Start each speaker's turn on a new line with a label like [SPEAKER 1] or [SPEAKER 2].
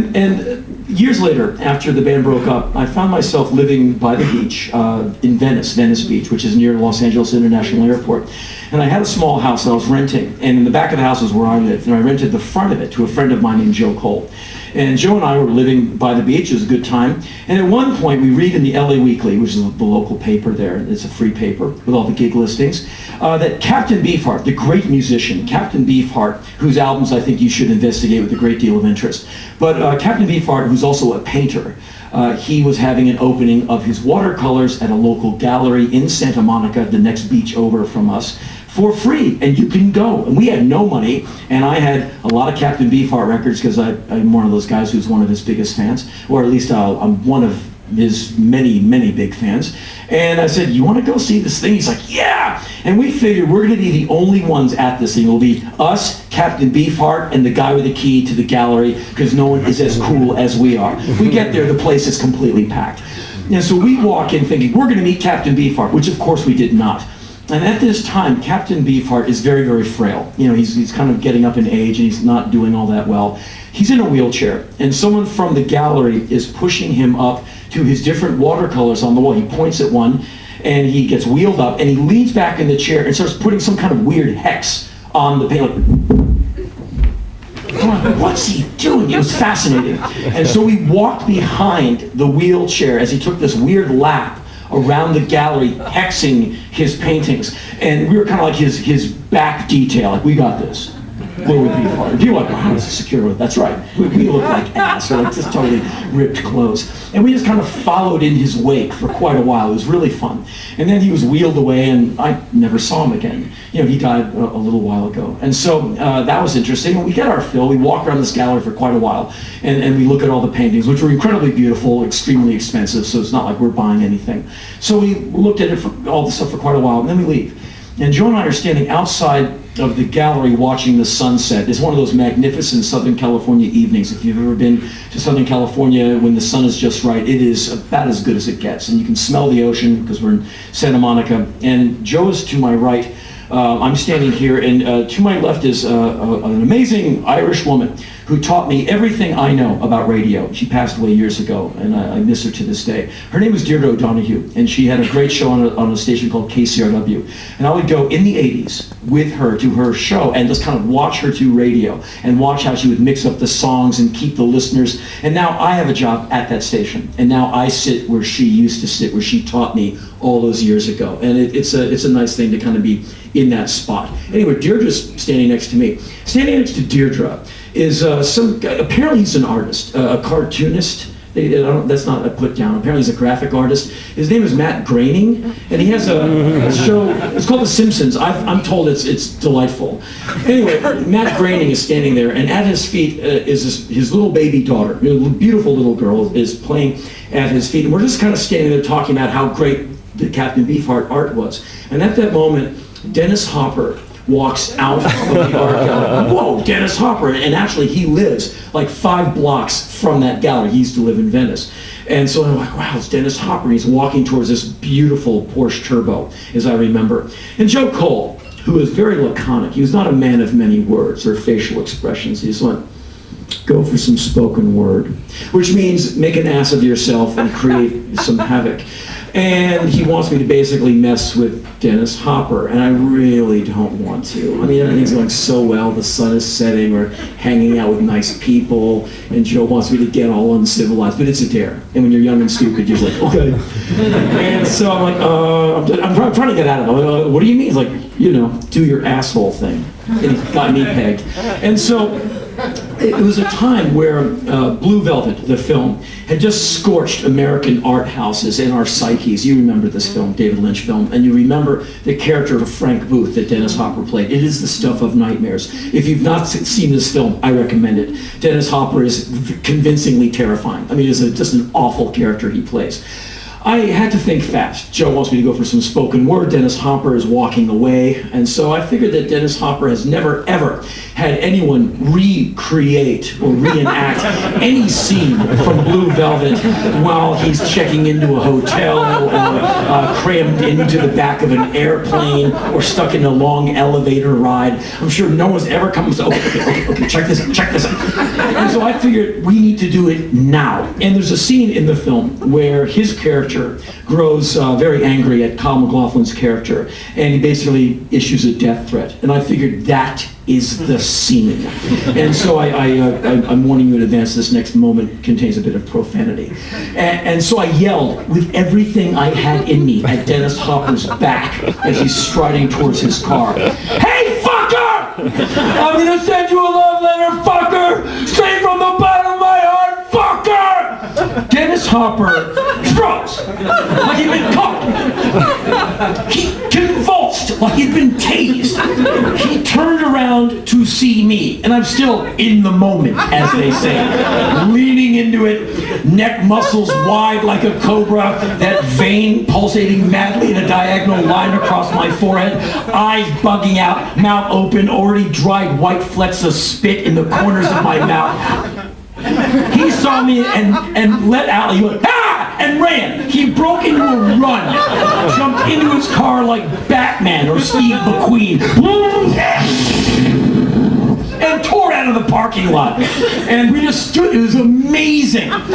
[SPEAKER 1] And years later, after the band broke up, I found myself living by the beach in Venice Beach, which is near Los Angeles International Airport. And I had a small house that I was renting, and in the back of the house was where I lived, and I rented the front of it to a friend of mine named Joe Cole. And Joe and I were living by the beach. It was a good time. And at one point, we read in the LA Weekly, which is the local paper there, it's a free paper with all the gig listings, that Captain Beefheart, the great musician, Captain Beefheart, whose albums I think you should investigate with a great deal of interest, but Captain Beefheart, who's also a painter, he was having an opening of his watercolors at a local gallery in Santa Monica, the next beach over from us, for free, and you can go. And we had no money, and I had a lot of Captain Beefheart records because I'm one of those guys who's one of his biggest fans, or at least I'm one of his many, many big fans. And I said, you want to go see this thing? He's like, yeah! And we figured we're going to be the only ones at this thing. It'll be us, Captain Beefheart, and the guy with the key to the gallery, because no one is as cool as we are. We get there, the place is completely packed. And so we walk in thinking, we're going to meet Captain Beefheart, which of course we did not. And at this time, Captain Beefheart is very, very frail. You know, he's kind of getting up in age, and he's not doing all that well. He's in a wheelchair, and someone from the gallery is pushing him up to his different watercolors on the wall. He points at one, and he gets wheeled up, and he leans back in the chair and starts putting some kind of weird hex on the paint. Like, what's he doing? It was fascinating. And so we walked behind the wheelchair as he took this weird lap around the gallery, hexing his paintings. And we were kind of like his back detail, like, we got this. Where would Beefheart? People are like, wow, it's a secure. That's right. We look like ass, or like just totally ripped clothes. And we just kind of followed in his wake for quite a while. It was really fun. And then he was wheeled away, and I never saw him again. You know, he died a little while ago. And so that was interesting. And we get our fill. We walk around this gallery for quite a while, and we look at all the paintings, which were incredibly beautiful, extremely expensive, so it's not like we're buying anything. So we looked at it for all the stuff for quite a while, and then we leave. And Joe and I are standing outside of the gallery watching the sunset. It's one of those magnificent Southern California evenings. If you've ever been to Southern California when the sun is just right, it is about as good as it gets. And you can smell the ocean because we're in Santa Monica. And Joe is to my right. I'm standing here, and to my left is an amazing Irish woman who taught me everything I know about radio. She passed away years ago, and I miss her to this day. Her name was Deirdre O'Donoghue, and she had a great show on a station called KCRW. And I would go in the 80s with her to her show and just kind of watch her do radio and watch how she would mix up the songs and keep the listeners. And now I have a job at that station, and now I sit where she used to sit, where she taught me all those years ago. And it's a nice thing to kind of be in that spot. Anyway, Deirdre's standing next to me. Standing next to Deirdre is some guy, apparently he's an artist, a cartoonist. That's not a put down. Apparently he's a graphic artist. His name is Matt Groening, and he has a show, it's called The Simpsons. I'm told it's delightful. Anyway, Matt Groening is standing there, and at his feet is his little baby daughter. A beautiful little girl is playing at his feet, and we're just kind of standing there talking about how great the Captain Beefheart art was. And at that moment, Dennis Hopper walks out of the art gallery. Whoa, Dennis Hopper. And actually, he lives like 5 blocks from that gallery. He used to live in Venice. And so I'm like, wow, it's Dennis Hopper. He's walking towards this beautiful Porsche Turbo, as I remember. And Joe Cole, who is very laconic, he was not a man of many words or facial expressions. He just went, go for some spoken word, which means make an ass of yourself and create some havoc. And he wants me to basically mess with Dennis Hopper, and I really don't want to. I mean, everything's going so well, the sun is setting, we're hanging out with nice people, and Joe wants me to get all uncivilized, but it's a dare. And when you're young and stupid, you're just like, okay. And so I'm like, I'm trying to get out of it. What do you mean? He's like, you know, do your asshole thing. And he got me pegged. And so it was a time where Blue Velvet, the film, had just scorched American art houses in our psyches. You remember this film, David Lynch film, and you remember the character of Frank Booth that Dennis Hopper played. It is the stuff of nightmares. If you've not seen this film, I recommend it. Dennis Hopper is convincingly terrifying. I mean, it's just an awful character he plays. I had to think fast. Joe wants me to go for some spoken word. Dennis Hopper is walking away. And so I figured that Dennis Hopper has never, ever had anyone recreate or reenact any scene from Blue Velvet while he's checking into a hotel or crammed into the back of an airplane or stuck in a long elevator ride. I'm sure no one's ever come and said, okay, check this out. And so I figured we need to do it now. And there's a scene in the film where his character grows very angry at Kyle MacLachlan's character, and he basically issues a death threat. And I figured that is the scene. And so I'm warning you in advance, this next moment contains a bit of profanity. And so I yelled with everything I had in me at Dennis Hopper's back as he's striding towards his car. Hey, fucker! I'm gonna send you a love letter, fucker! Straight from the bottom of my heart, fucker! Dennis Hopper froze like he'd been caught. He convulsed like he'd been tased. He turned around to see me, and I'm still in the moment, as they say, leaning into it, neck muscles wide like a cobra, that vein pulsating madly in a diagonal line across my forehead, eyes bugging out, mouth open, already dried white flecks of spit in the corners of my mouth. He saw me and let out, he went, ah! And ran. He broke into a run, jumped into his car like Batman or Steve McQueen, and tore out of the parking lot. And we just stood, it was amazing.